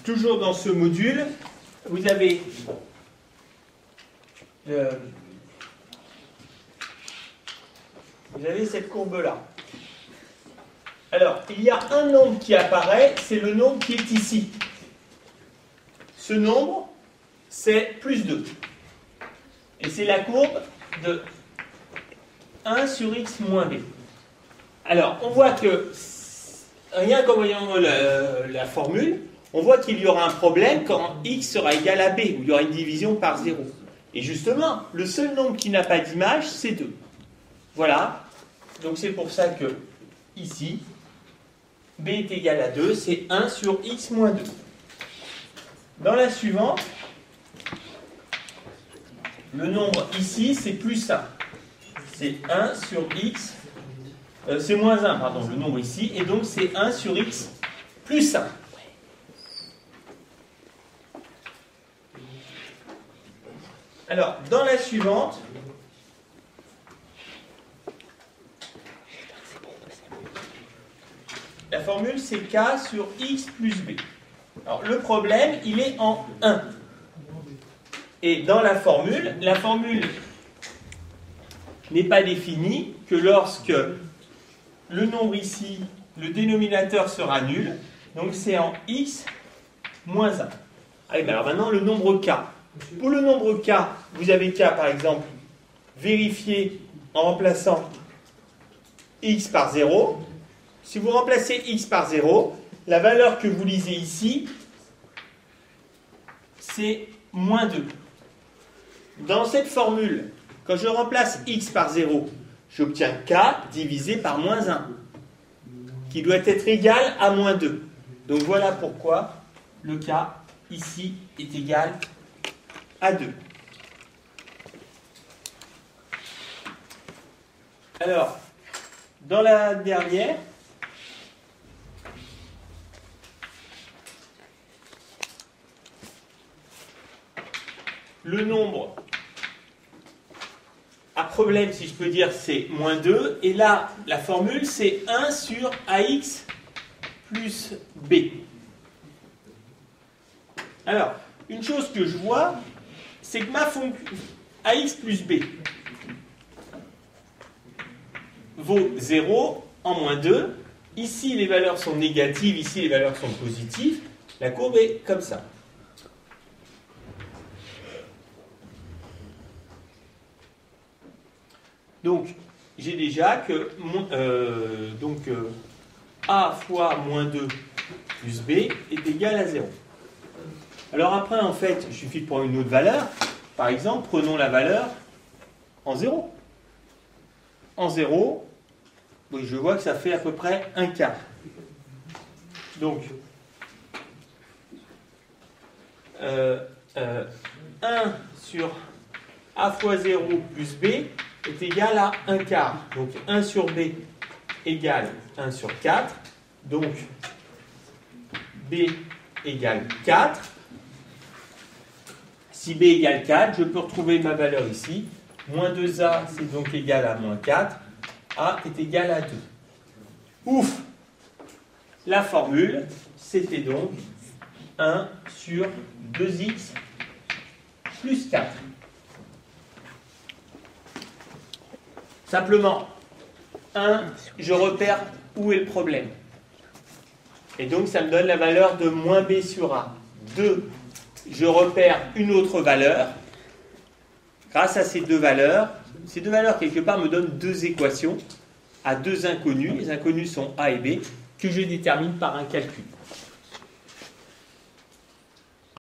toujours dans ce module, vous avez cette courbe-là. Alors, il y a un nombre qui apparaît, c'est le nombre qui est ici. Ce nombre, c'est plus 2. Et c'est la courbe de 1 sur x moins b. Alors, on voit que, rien qu'en voyant la formule, on voit qu'il y aura un problème quand x sera égal à b, où il y aura une division par 0. Et justement, le seul nombre qui n'a pas d'image, c'est 2. Voilà. Donc c'est pour ça que, ici, b est égal à 2, c'est 1 sur x moins 2. Dans la suivante, le nombre ici, c'est plus 1. C'est 1 sur x, c'est moins 1, pardon, le nombre ici, et donc c'est 1 sur x plus 1. Alors, dans la suivante, la formule c'est k sur x plus b. Alors, le problème, il est en 1. Et dans la formule n'est pas définie que lorsque le nombre ici, le dénominateur sera nul, donc c'est en x moins 1. Allez, ben alors maintenant, le nombre k. Pour le nombre k, vous avez k, par exemple, vérifié en remplaçant x par 0. Si vous remplacez x par 0, la valeur que vous lisez ici, c'est moins 2. Dans cette formule, quand je remplace x par 0, j'obtiens k divisé par moins 1, qui doit être égal à moins 2. Donc voilà pourquoi le k, ici, est égal à 2. Alors, dans la dernière, le nombre à problème, si je peux dire, c'est moins 2. Et là, la formule, c'est 1 sur ax plus b. Alors, une chose que je vois, c'est que ma fonction ax plus b vaut 0 en moins 2. Ici, les valeurs sont négatives, ici, les valeurs sont positives. La courbe est comme ça. Donc, j'ai déjà que a fois moins 2 plus b est égal à 0. Alors après, en fait, il suffit de prendre une autre valeur. Par exemple, prenons la valeur en 0. En 0, oui, je vois que ça fait à peu près un quart. Donc, 1 sur a fois 0 plus b est égal à 1 quart. Donc 1 sur b égale 1 sur 4. Donc b égale 4. Si b égale 4, je peux retrouver ma valeur ici. Moins 2a, c'est donc égal à moins 4. a est égal à 2. Ouf! La formule, c'était donc 1 sur 2x plus 4. Simplement, 1, je repère où est le problème. Et donc, ça me donne la valeur de moins b sur a. 2, je repère une autre valeur. Grâce à ces deux valeurs, quelque part, me donnent deux équations à deux inconnus. Les inconnus sont a et b, que je détermine par un calcul.